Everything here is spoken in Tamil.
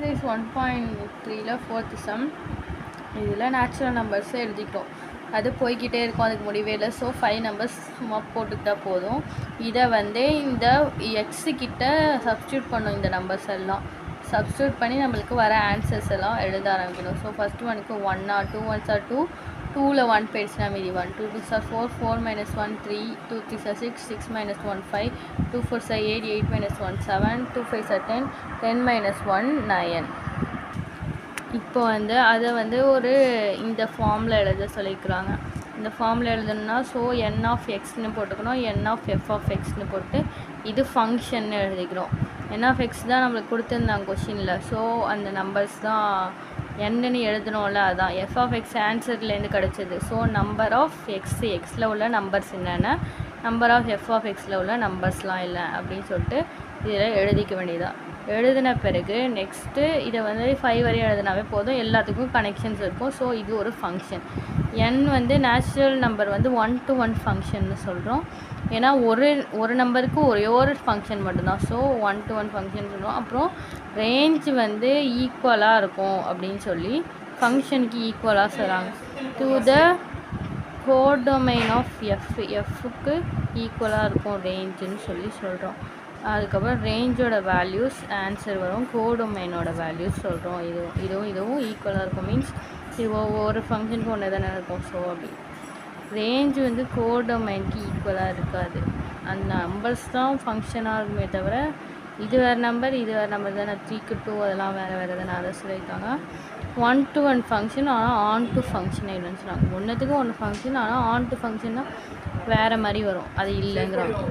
எக்ஸசைஸ் 1.3ல 4th சம். இதில் நேச்சுரல் நம்பர்ஸை எழுதிக்கிட்டோம். அது போய்கிட்டே இருக்கும், அதுக்கு முடிவே இல்லை. ஸோ 5 நம்பர்ஸ் சும்மா போட்டுக்கிட்டா போதும். இதை வந்து இந்த எக்ஸுக்கிட்ட சப்ஸ்டியூட் பண்ணும். இந்த நம்பர்ஸ் எல்லாம் சப்ஸ்டியூட் பண்ணி நம்மளுக்கு வர ஆன்சர்ஸ் எல்லாம் எழுத ஆரம்பிக்கணும். ஸோ ஃபஸ்ட்டு ஒனுக்கு 1 ஆர் 2 1s ஆர் 2, 2ல் 1 போயிடுச்சுன்னா மீதி 1, 2 2s R 4, 4 - 1 3, 2 3s R 6, 6 - 1 5, 2 4s R 8, 8 - 1 7, 2 5s R 10, 10 - 1 9. இப்போ வந்து அதை வந்து ஒரு இந்த ஃபார்மில் எழுத சொல்லியிருக்கிறாங்க. இந்த ஃபார்மில் எழுதணும்னா ஸோ n ஆஃப் எக்ஸ்னு போட்டுக்கணும், n ஆஃப் எஃப் ஆஃப் எக்ஸ்னு போட்டு இது ஃபங்க்ஷன்னு எழுதிக்கிறோம். n ஆஃப் எக்ஸ் தான் நம்மளுக்கு கொடுத்துருந்தாங்க கொஷினில். ஸோ அந்த நம்பர்ஸ் தான் என்னன்னு எழுதணும்ல, அதான் எஃப் ஆஃப் எக்ஸ் ஆன்சர்லேருந்து கிடச்சிது. ஸோ நம்பர் ஆஃப் எக்ஸ், எக்ஸில் உள்ள நம்பர்ஸ் என்னென்ன, நம்பர் ஆஃப் எஃப் ஆஃப் எக்ஸில் உள்ள நம்பர்ஸ்லாம் இல்லை அப்படின்னு சொல்லிட்டு இதில் எழுதிக்க வேண்டியதான். எழுதின பிறகு நெக்ஸ்ட்டு இதை வந்து 5 வரையும் எழுதினாவே போதும், எல்லாத்துக்கும் கனெக்ஷன்ஸ் இருக்கும். ஸோ இது ஒரு ஃபங்க்ஷன். n வந்து நேச்சுரல் நம்பர் வந்து 1 to 1 ஃபங்க்ஷன்னு சொல்கிறோம். ஏன்னா ஒரு நம்பருக்கு ஒரே ஒரு ஃபங்க்ஷன் மட்டும்தான். ஸோ 1 to 1 ஃபங்க்ஷன் சொல்கிறோம். அப்புறம் ரேஞ்ச் வந்து ஈக்குவலாக இருக்கும் அப்படின்னு சொல்லி ஃபங்க்ஷனுக்கு ஈக்குவலாக சொல்கிறாங்க. டு த கோடொமைன் ஆஃப் எஃப்க்கு ஈக்குவலாக இருக்கும் ரேஞ்சுன்னு சொல்லி சொல்கிறோம். அதுக்கப்புறம் ரேஞ்சோட வேல்யூஸ் ஆன்சர் வரும், கோடொமைனோட வேல்யூஸ் சொல்கிறோம். இதுவும் ஈக்குவலாக இருக்கும். மீன்ஸ் இது ஒவ்வொரு ஃபங்க்ஷனுக்கும் ஒன்று தானே இருக்கும். ஸோ அப்படி ரேஞ்ச் வந்து கோடொமைனுக்கு ஈக்குவலாக இருக்காது. அந்த நம்பர்ஸ் தான் ஃபங்க்ஷனாக இருக்குமே தவிர இது வேறு நம்பர் இது வேறு நம்பர் தானே. 3க்கு 2 அதெல்லாம் வேறு தானே. அதை சொல்லியிருக்காங்க 1 to 1 ஃபங்க்ஷன். ஆனால் ஆன் டு ஃபங்க்ஷன் இல்லைன்னு சொன்னாங்க. ஒன்றுத்துக்கு ஒன்று ஃபங்க்ஷன், ஆனால் ஆன் டு ஃபங்க்ஷன்னா வேறு மாதிரி வரும், அது இல்லைங்கிறாங்க.